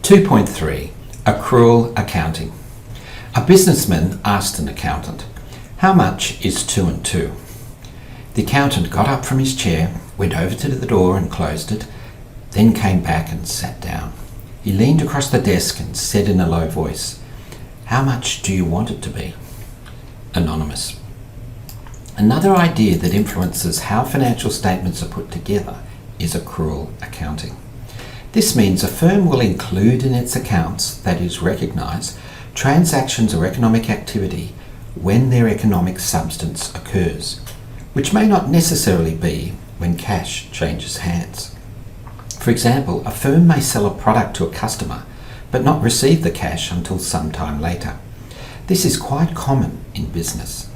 2.3 Accrual Accounting. A businessman asked an accountant, "How much is 2 and 2? The accountant got up from his chair, went over to the door and closed it, then came back and sat down. He leaned across the desk and said in a low voice, "How much do you want it to be?" Anonymous. Another idea that influences how financial statements are put together is accrual accounting. This means a firm will include in its accounts, that is, recognise, transactions or economic activity when their economic substance occurs, which may not necessarily be when cash changes hands. For example, a firm may sell a product to a customer but not receive the cash until some time later. This is quite common in business.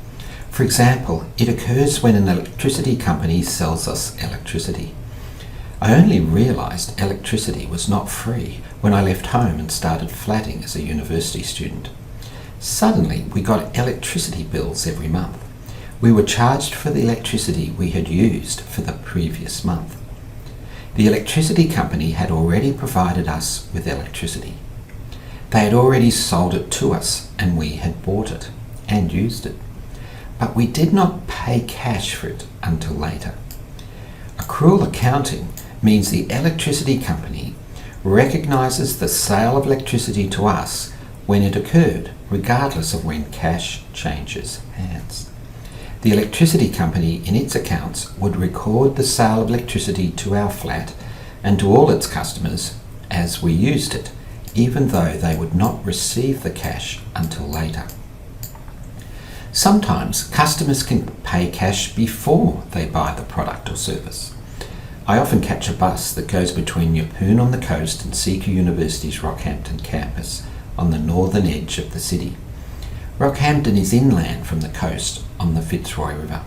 For example, it occurs when an electricity company sells us electricity. I only realised electricity was not free when I left home and started flatting as a university student. Suddenly, we got electricity bills every month. We were charged for the electricity we had used for the previous month. The electricity company had already provided us with electricity. They had already sold it to us and we had bought it and used it. But we did not pay cash for it until later. Accrual accounting means the electricity company recognises the sale of electricity to us when it occurred, regardless of when cash changes hands. The electricity company in its accounts would record the sale of electricity to our flat and to all its customers as we used it, even though they would not receive the cash until later. Sometimes customers can pay cash before they buy the product or service. I often catch a bus that goes between Yeppoon on the coast and Seeker University's Rockhampton campus on the northern edge of the city. Rockhampton is inland from the coast on the Fitzroy River.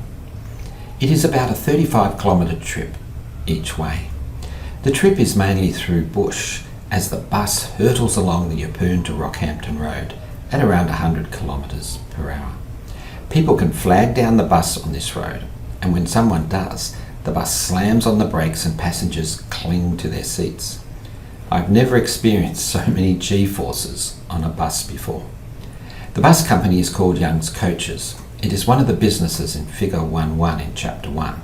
It is about a 35-kilometre trip each way. The trip is mainly through bush as the bus hurtles along the Yeppoon to Rockhampton Road at around 100 kilometres per hour. People can flag down the bus on this road, and when someone does, the bus slams on the brakes and passengers cling to their seats. I've never experienced so many G-forces on a bus before. The bus company is called Young's Coaches. It is one of the businesses in Figure 11 in Chapter 1,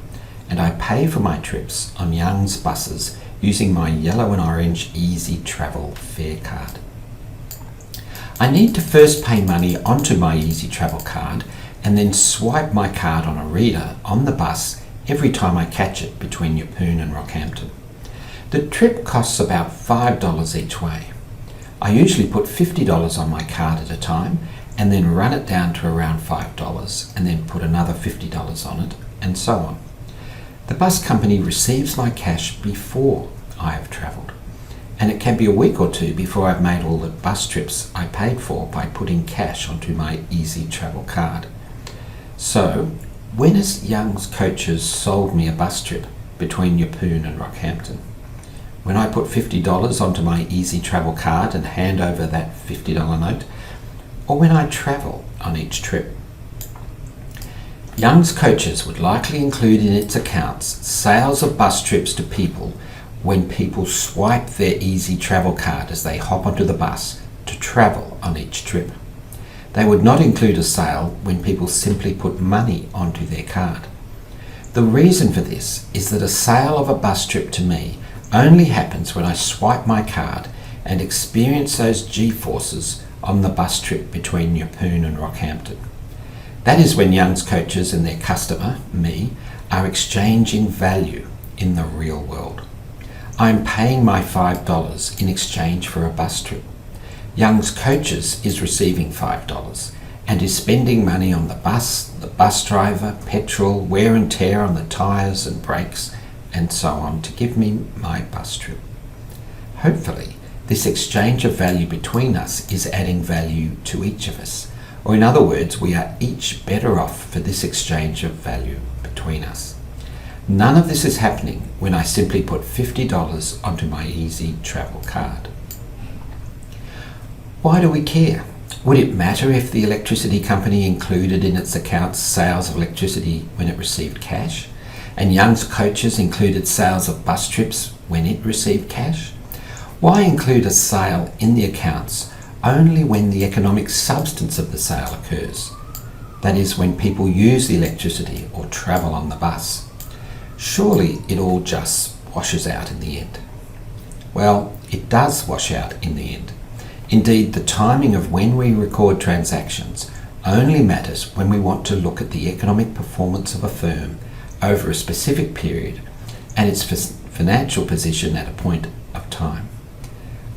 and I pay for my trips on Young's buses using my yellow and orange Easy Travel fare card. I need to first pay money onto my Easy Travel card and then swipe my card on a reader on the bus every time I catch it between Yeppoon and Rockhampton. The trip costs about $5 each way. I usually put $50 on my card at a time and then run it down to around $5 and then put another $50 on it, and so on. The bus company receives my cash before I have travelled, and it can be a week or two before I've made all the bus trips I paid for by putting cash onto my Easy Travel card. So, when has Young's Coaches sold me a bus trip between Yeppoon and Rockhampton? When I put $50 onto my Easy Travel card and hand over that $50 note, or when I travel on each trip? Young's Coaches would likely include in its accounts sales of bus trips to people when people swipe their Easy Travel card as they hop onto the bus to travel on each trip. They would not include a sale when people simply put money onto their card. The reason for this is that a sale of a bus trip to me only happens when I swipe my card and experience those G-forces on the bus trip between Yeppoon and Rockhampton. That is when Young's Coaches and their customer, me, are exchanging value in the real world. I am paying my $5 in exchange for a bus trip. Young's Coaches is receiving $5 and is spending money on the bus driver, petrol, wear and tear on the tyres and brakes, and so on to give me my bus trip. Hopefully, this exchange of value between us is adding value to each of us, or in other words, we are each better off for this exchange of value between us. None of this is happening when I simply put $50 onto my Easy Travel card. Why do we care? Would it matter if the electricity company included in its accounts sales of electricity when it received cash, and Young's Coaches included sales of bus trips when it received cash? Why include a sale in the accounts only when the economic substance of the sale occurs? That is, when people use the electricity or travel on the bus. Surely it all just washes out in the end. Well, it does wash out in the end. Indeed, the timing of when we record transactions only matters when we want to look at the economic performance of a firm over a specific period and its financial position at a point of time,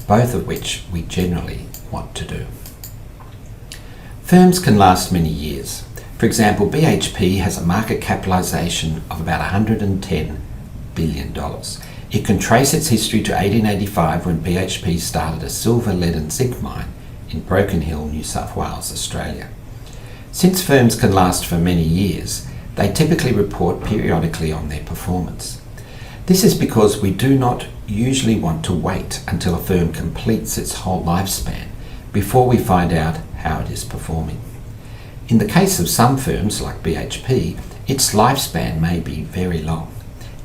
both of which we generally want to do. Firms can last many years. For example, BHP has a market capitalisation of about $110 billion. It can trace its history to 1885 when BHP started a silver, lead and zinc mine in Broken Hill, New South Wales, Australia. Since firms can last for many years, they typically report periodically on their performance. This is because we do not usually want to wait until a firm completes its whole lifespan before we find out how it is performing. In the case of some firms like BHP, its lifespan may be very long.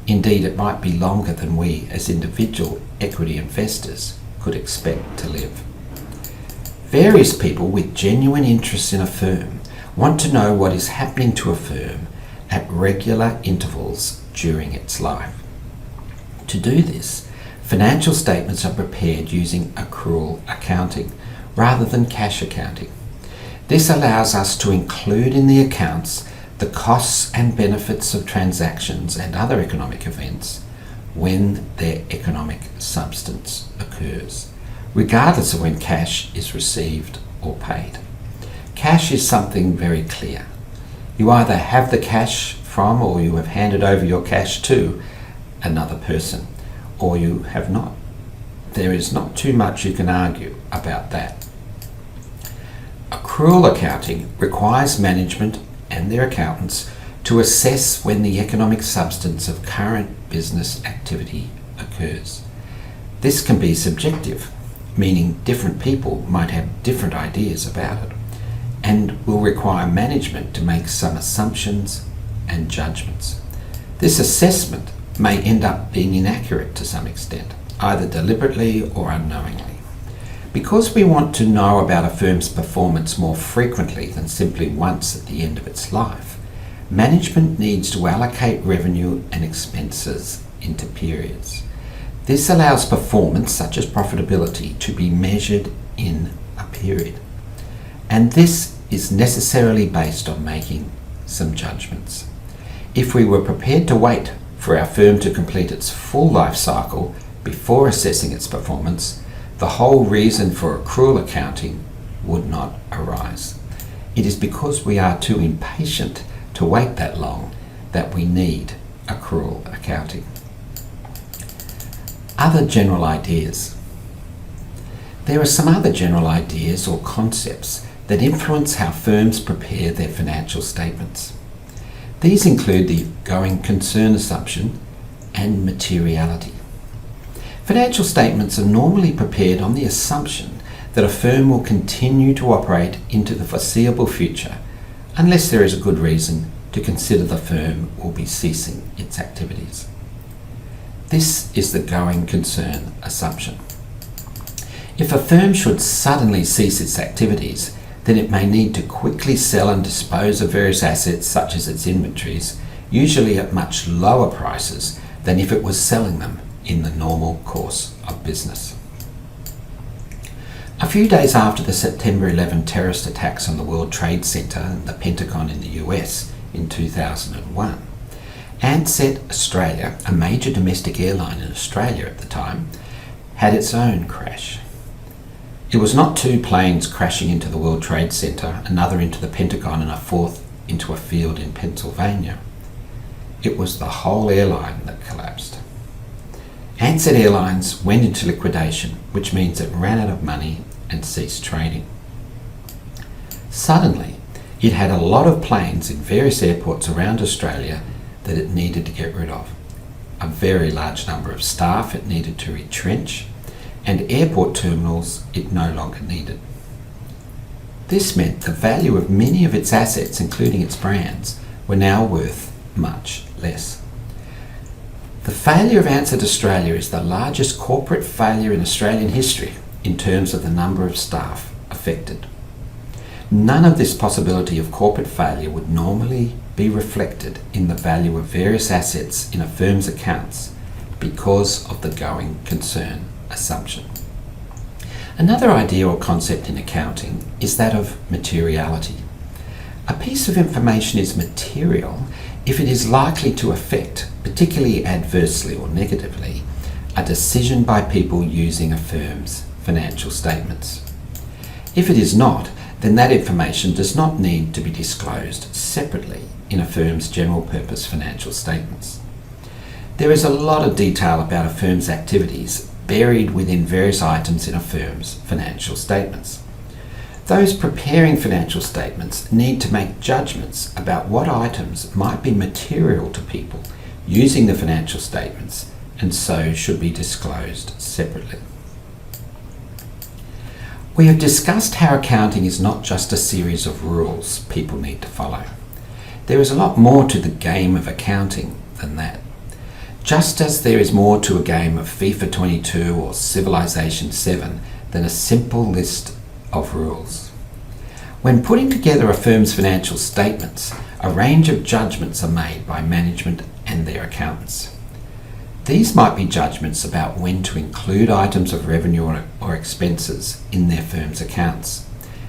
Indeed, it might be longer than we as individual equity investors could expect to live. Various people with genuine interests in a firm want to know what is happening to a firm at regular intervals during its life. To do this, financial statements are prepared using accrual accounting rather than cash accounting. This allows us to include in the accounts the costs and benefits of transactions and other economic events when their economic substance occurs, regardless of when cash is received or paid. Cash is something very clear. You either have the cash from or you have handed over your cash to another person, or you have not. There is not too much you can argue about that. Accrual accounting requires management and their accountants to assess when the economic substance of current business activity occurs. This can be subjective, meaning different people might have different ideas about it, and will require management to make some assumptions and judgments. This assessment may end up being inaccurate to some extent, either deliberately or unknowingly. Because we want to know about a firm's performance more frequently than simply once at the end of its life, management needs to allocate revenue and expenses into periods. This allows performance, such as profitability, to be measured in a period. And this is necessarily based on making some judgments. If we were prepared to wait for our firm to complete its full life cycle before assessing its performance, the whole reason for accrual accounting would not arise. It is because we are too impatient to wait that long that we need accrual accounting. Other general ideas. There are some other general ideas or concepts that influence how firms prepare their financial statements. These include the going concern assumption and materiality. Financial statements are normally prepared on the assumption that a firm will continue to operate into the foreseeable future unless there is a good reason to consider the firm will be ceasing its activities. This is the going concern assumption. If a firm should suddenly cease its activities, then it may need to quickly sell and dispose of various assets such as its inventories, usually at much lower prices than if it was selling them in the normal course of business. A few days after the September 11 terrorist attacks on the World Trade Center and the Pentagon in the US in 2001, Ansett Australia, a major domestic airline in Australia at the time, had its own crash. It was not two planes crashing into the World Trade Center, another into the Pentagon and a fourth into a field in Pennsylvania. It was the whole airline that collapsed. Ansett Airlines went into liquidation, which means it ran out of money and ceased trading. Suddenly, it had a lot of planes in various airports around Australia that it needed to get rid of, a very large number of staff it needed to retrench, and airport terminals it no longer needed. This meant the value of many of its assets, including its brands, were now worth much less. The failure of ACCT Australia is the largest corporate failure in Australian history in terms of the number of staff affected. None of this possibility of corporate failure would normally be reflected in the value of various assets in a firm's accounts because of the going concern assumption. Another idea or concept in accounting is that of materiality. A piece of information is material if it is likely to affect, particularly adversely or negatively, a decision by people using a firm's financial statements. If it is not, then that information does not need to be disclosed separately in a firm's general purpose financial statements. There is a lot of detail about a firm's activities buried within various items in a firm's financial statements. Those preparing financial statements need to make judgments about what items might be material to people using the financial statements and so should be disclosed separately. We have discussed how accounting is not just a series of rules people need to follow. There is a lot more to the game of accounting than that. Just as there is more to a game of FIFA 22 or Civilization 7 than a simple list of rules. When putting together a firm's financial statements, a range of judgments are made by management and their accountants. These might be judgments about when to include items of revenue or expenses in their firm's accounts,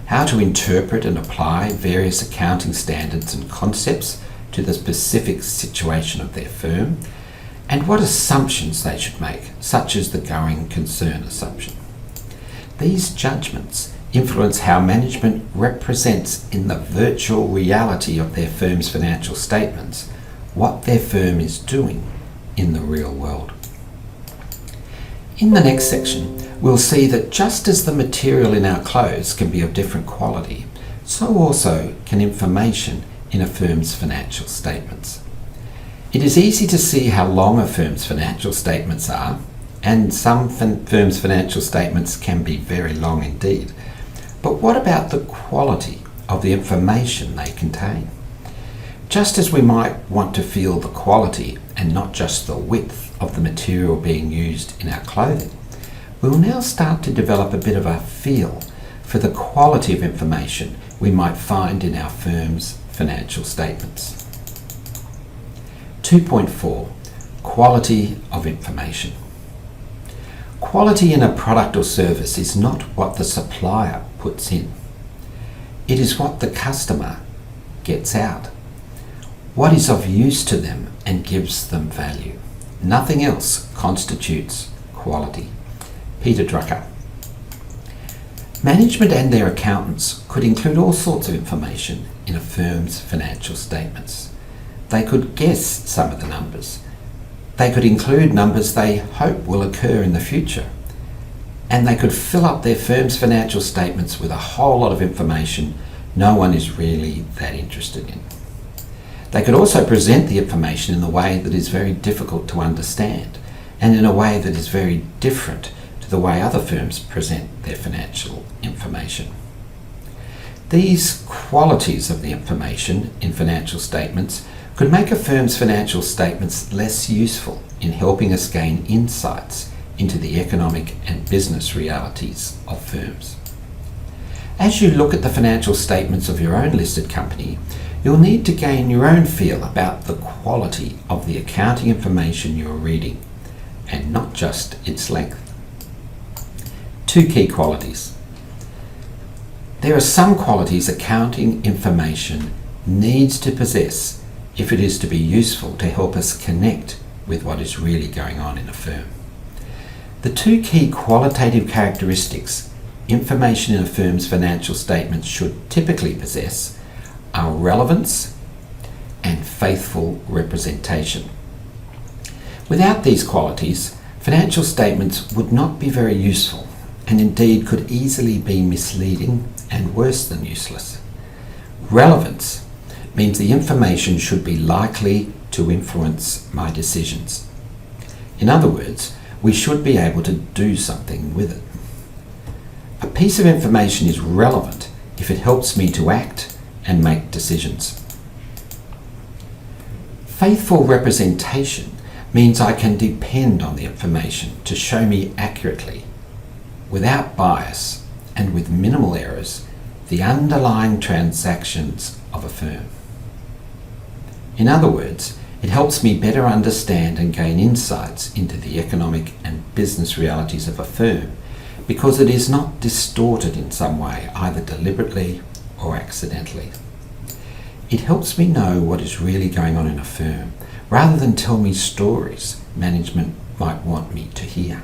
how to interpret and apply various accounting standards and concepts to the specific situation of their firm, and what assumptions they should make, such as the going concern assumption. These judgments influence how management represents in the virtual reality of their firm's financial statements what their firm is doing in the real world. In the next section, we'll see that just as the material in our clothes can be of different quality, so also can information in a firm's financial statements. It is easy to see how long a firm's financial statements are, and some firms' financial statements can be very long indeed. But what about the quality of the information they contain? Just as we might want to feel the quality and not just the width of the material being used in our clothing, we will now start to develop a bit of a feel for the quality of information we might find in our firm's financial statements. 2.4. Quality of information. Quality in a product or service is not what the supplier puts in. It is what the customer gets out. What is of use to them and gives them value. Nothing else constitutes quality. Peter Drucker. Management and their accountants could include all sorts of information in a firm's financial statements. They could guess some of the numbers. They could include numbers they hope will occur in the future. And they could fill up their firm's financial statements with a whole lot of information no one is really that interested in. They could also present the information in a way that is very difficult to understand and in a way that is very different to the way other firms present their financial information. These qualities of the information in financial statements could make a firm's financial statements less useful in helping us gain insights into the economic and business realities of firms. As you look at the financial statements of your own listed company, you'll need to gain your own feel about the quality of the accounting information you're reading, and not just its length. 2 key qualities. There are some qualities accounting information needs to possess if it is to be useful to help us connect with what is really going on in a firm. The 2 key qualitative characteristics information in a firm's financial statements should typically possess are relevance and faithful representation. Without these qualities, financial statements would not be very useful and indeed could easily be misleading and worse than useless. Relevance means the information should be likely to influence my decisions. In other words, we should be able to do something with it. A piece of information is relevant if it helps me to act and make decisions. Faithful representation means I can depend on the information to show me accurately, without bias and with minimal errors, the underlying transactions of a firm. In other words, it helps me better understand and gain insights into the economic and business realities of a firm because it is not distorted in some way, either deliberately or accidentally. It helps me know what is really going on in a firm rather than tell me stories management might want me to hear.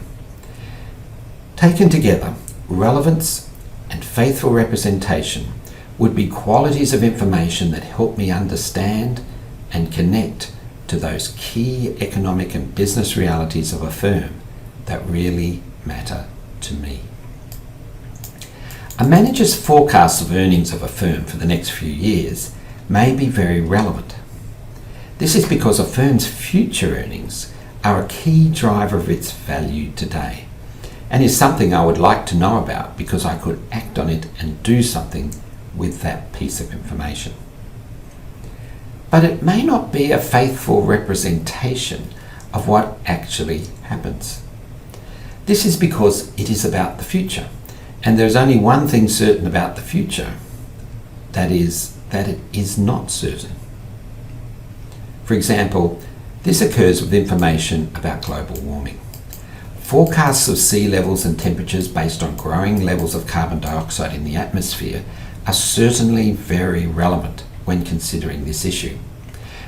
Taken together, relevance and faithful representation would be qualities of information that help me understand and connect to those key economic and business realities of a firm that really matter to me. A manager's forecast of earnings of a firm for the next few years may be very relevant. This is because a firm's future earnings are a key driver of its value today, and is something I would like to know about because I could act on it and do something with that piece of information. But it may not be a faithful representation of what actually happens. This is because it is about the future, and there is only one thing certain about the future, that is that it is not certain. For example, this occurs with information about global warming. Forecasts of sea levels and temperatures based on growing levels of carbon dioxide in the atmosphere are certainly very relevant when considering this issue.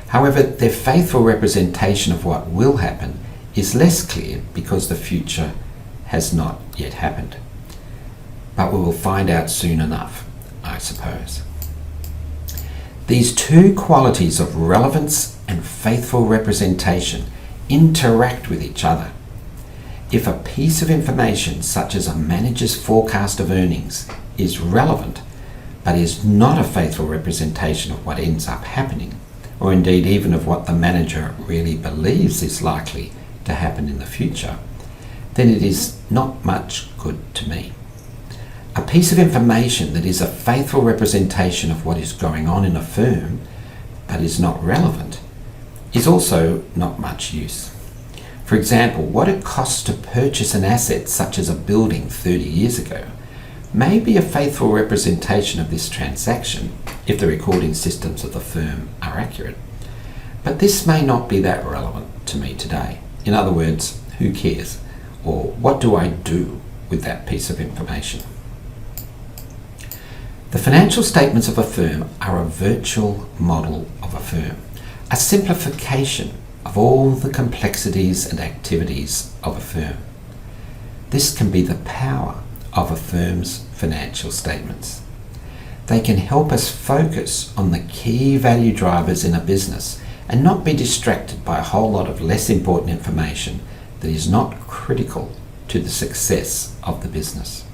However, their faithful representation of what will happen is less clear because the future has not yet happened. But we will find out soon enough, I suppose. These two qualities of relevance and faithful representation interact with each other. If a piece of information, such as a manager's forecast of earnings, is relevant, but is not a faithful representation of what ends up happening, or indeed even of what the manager really believes is likely to happen in the future, then it is not much good to me. A piece of information that is a faithful representation of what is going on in a firm, but is not relevant, is also not much use. For example, what it costs to purchase an asset such as a building 30 years ago may be a faithful representation of this transaction if the recording systems of the firm are accurate. But this may not be that relevant to me today. In other words, who cares? Or what do I do with that piece of information? The financial statements of a firm are a virtual model of a firm, a simplification of all the complexities and activities of a firm. This can be the power of a firm's financial statements. They can help us focus on the key value drivers in a business and not be distracted by a whole lot of less important information that is not critical to the success of the business.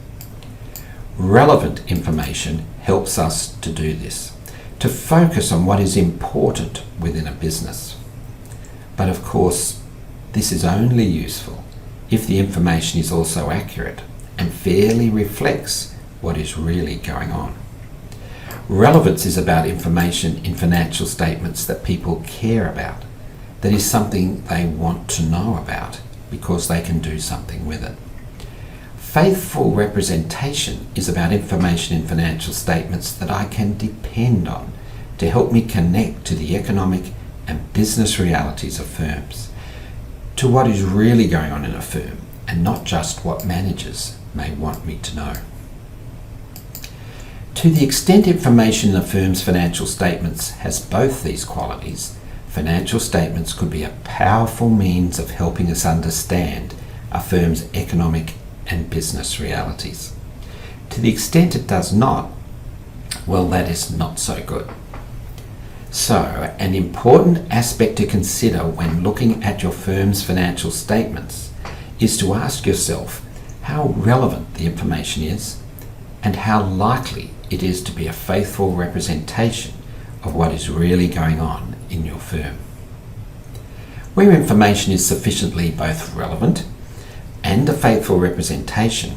Relevant information helps us to do this, to focus on what is important within a business. But of course, this is only useful if the information is also accurate and fairly reflects what is really going on. Relevance is about information in financial statements that people care about, that is something they want to know about because they can do something with it. Faithful representation is about information in financial statements that I can depend on to help me connect to the economic and business realities of firms, to what is really going on in a firm and not just what managers may want me to know. To the extent information in a firm's financial statements has both these qualities, financial statements could be a powerful means of helping us understand a firm's economic and business realities. To the extent it does not, well, that is not so good. So, an important aspect to consider when looking at your firm's financial statements is to ask yourself how relevant the information is and how likely it is to be a faithful representation of what is really going on in your firm. Where information is sufficiently both relevant and a faithful representation,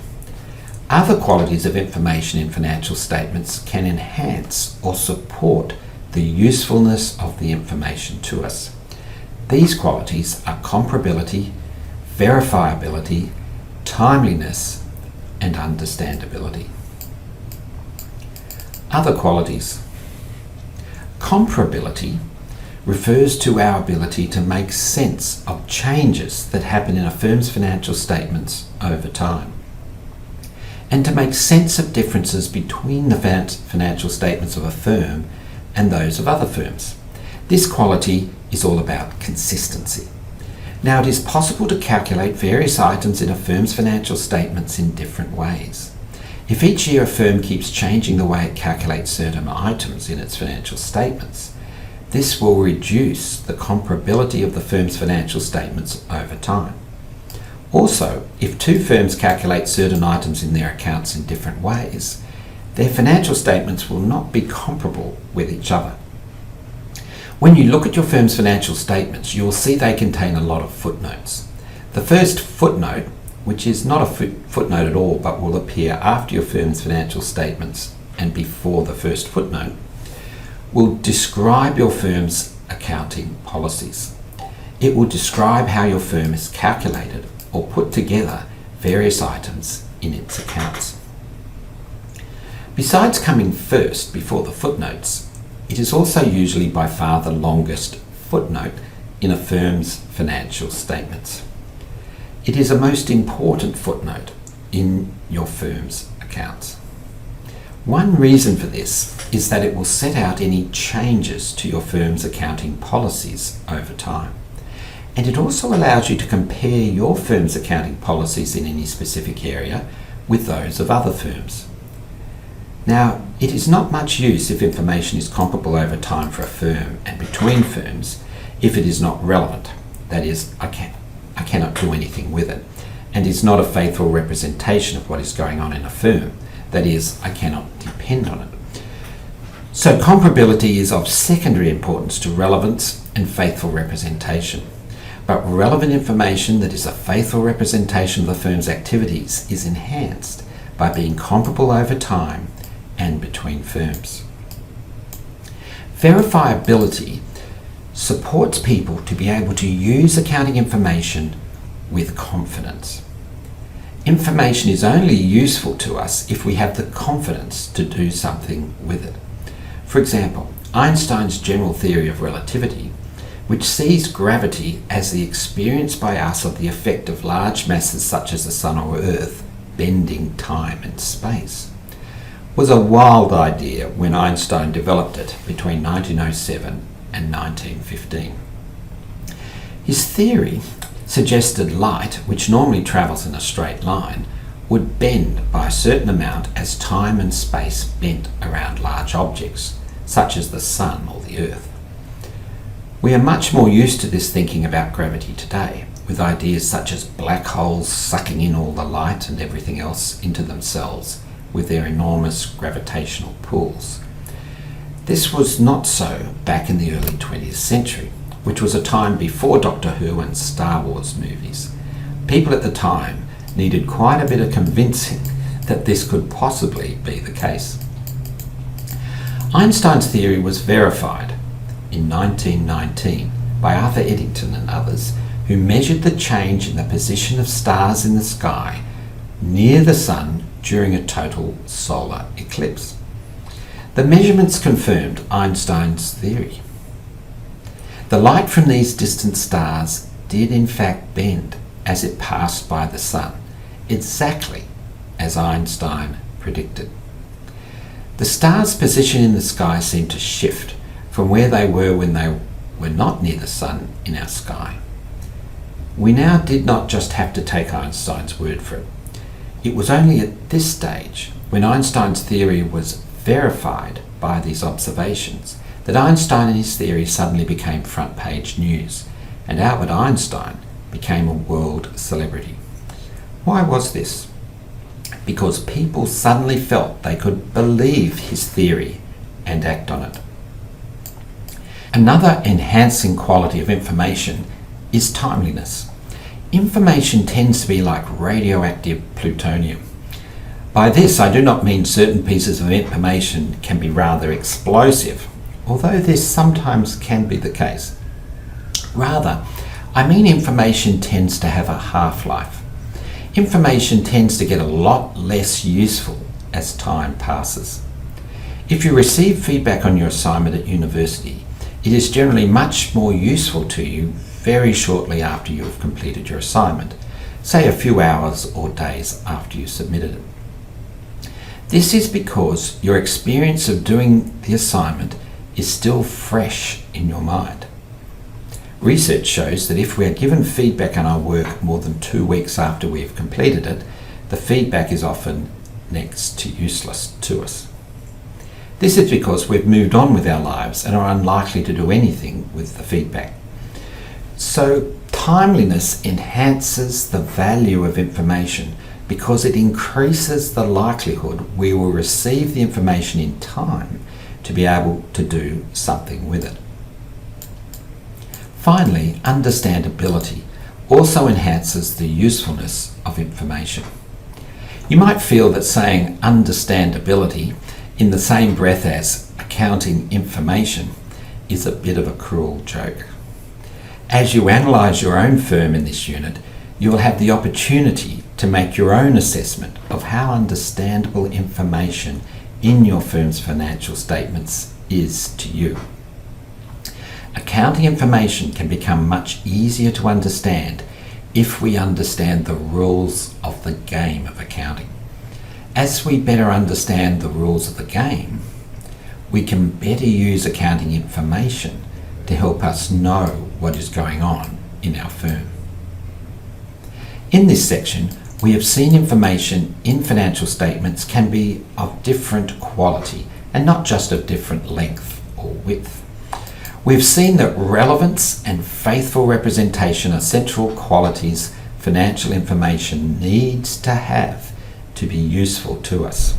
other qualities of information in financial statements can enhance or support the usefulness of the information to us. These qualities are comparability, verifiability, timeliness, and understandability. Other qualities. Comparability refers to our ability to make sense of changes that happen in a firm's financial statements over time, and to make sense of differences between the financial statements of a firm and those of other firms. This quality is all about consistency. Now, it is possible to calculate various items in a firm's financial statements in different ways. If each year a firm keeps changing the way it calculates certain items in its financial statements, this will reduce the comparability of the firm's financial statements over time. Also, if two firms calculate certain items in their accounts in different ways, their financial statements will not be comparable with each other. When you look at your firm's financial statements, you will see they contain a lot of footnotes. The first footnote, which is not a footnote at all but will appear after your firm's financial statements and before the first footnote, will describe your firm's accounting policies. It will describe how your firm has calculated or put together various items in its accounts. Besides coming first before the footnotes, it is also usually by far the longest footnote in a firm's financial statements. It is a most important footnote in your firm's accounts. One reason for this is that it will set out any changes to your firm's accounting policies over time. And it also allows you to compare your firm's accounting policies in any specific area with those of other firms. Now, it is not much use if information is comparable over time for a firm and between firms if it is not relevant. That is, I cannot do anything with it, and is not a faithful representation of what is going on in a firm. That is, I cannot depend on it. So comparability is of secondary importance to relevance and faithful representation. But relevant information that is a faithful representation of the firm's activities is enhanced by being comparable over time and between firms. Verifiability supports people to be able to use accounting information with confidence. Information is only useful to us if we have the confidence to do something with it. For example, Einstein's general theory of relativity, which sees gravity as the experience by us of the effect of large masses such as the Sun or Earth bending time and space, was a wild idea when Einstein developed it between 1907 and 1915. His theory suggested light, which normally travels in a straight line, would bend by a certain amount as time and space bent around large objects, such as the Sun or the Earth. We are much more used to this thinking about gravity today, with ideas such as black holes sucking in all the light and everything else into themselves with their enormous gravitational pulls. This was not so back in the early 20th century, which was a time before Doctor Who and Star Wars movies. People at the time needed quite a bit of convincing that this could possibly be the case. Einstein's theory was verified in 1919 by Arthur Eddington and others, who measured the change in the position of stars in the sky near the Sun during a total solar eclipse. The measurements confirmed Einstein's theory. The light from these distant stars did in fact bend as it passed by the Sun, exactly as Einstein predicted. The stars' position in the sky seemed to shift from where they were when they were not near the Sun in our sky. We now did not just have to take Einstein's word for it. It was only at this stage, when Einstein's theory was verified by these observations, that Einstein and his theory suddenly became front-page news, and Albert Einstein became a world celebrity. Why was this? Because people suddenly felt they could believe his theory and act on it. Another enhancing quality of information is timeliness. Information tends to be like radioactive plutonium. By this, I do not mean certain pieces of information can be rather explosive, although this sometimes can be the case. Rather, I mean information tends to have a half-life. Information tends to get a lot less useful as time passes. If you receive feedback on your assignment at university, it is generally much more useful to you very shortly after you have completed your assignment, say a few hours or days after you submitted it. This is because your experience of doing the assignment is still fresh in your mind. Research shows that if we are given feedback on our work more than 2 weeks after we have completed it, the feedback is often next to useless to us. This is because we've moved on with our lives and are unlikely to do anything with the feedback. So, timeliness enhances the value of information because it increases the likelihood we will receive the information in time to be able to do something with it. Finally, understandability also enhances the usefulness of information. You might feel that saying understandability in the same breath as accounting information is a bit of a cruel joke. As you analyse your own firm in this unit, you will have the opportunity to make your own assessment of how understandable information in your firm's financial statements is to you. Accounting information can become much easier to understand if we understand the rules of the game of accounting. As we better understand the rules of the game, we can better use accounting information to help us know what is going on in our firm. In this section, we have seen information in financial statements can be of different quality and not just of different length or width. We've seen that relevance and faithful representation are central qualities financial information needs to have to be useful to us.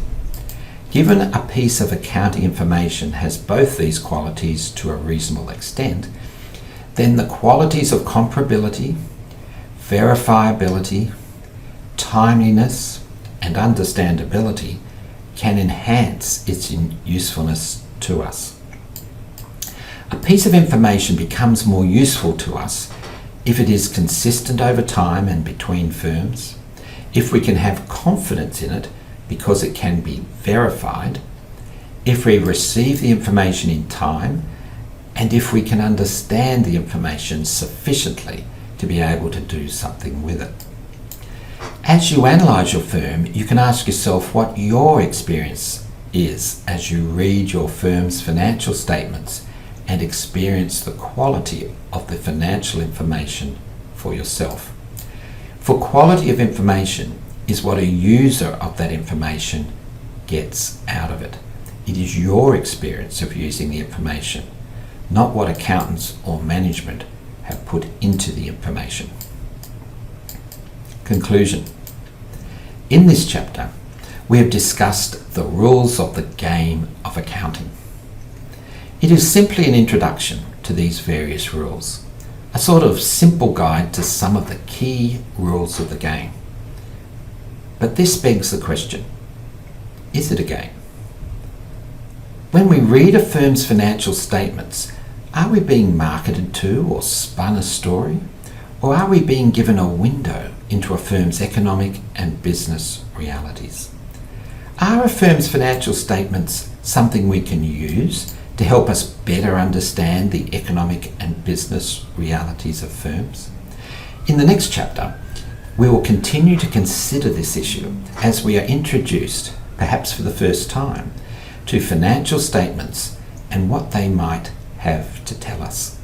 Given a piece of accounting information has both these qualities to a reasonable extent, then the qualities of comparability, verifiability, timeliness, and understandability can enhance its usefulness to us. A piece of information becomes more useful to us if it is consistent over time and between firms, if we can have confidence in it because it can be verified, if we receive the information in time, and if we can understand the information sufficiently to be able to do something with it. As you analyse your firm, you can ask yourself what your experience is as you read your firm's financial statements and experience the quality of the financial information for yourself. For quality of information is what a user of that information gets out of it. It is your experience of using the information, not what accountants or management have put into the information. Conclusion. In this chapter, we have discussed the rules of the game of accounting. It is simply an introduction to these various rules, a sort of simple guide to some of the key rules of the game. But this begs the question, is it a game? When we read a firm's financial statements, are we being marketed to or spun a story? Or are we being given a window into a firm's economic and business realities? Are a firm's financial statements something we can use to help us better understand the economic and business realities of firms? In the next chapter, we will continue to consider this issue as we are introduced, perhaps for the first time, to financial statements and what they might have to tell us.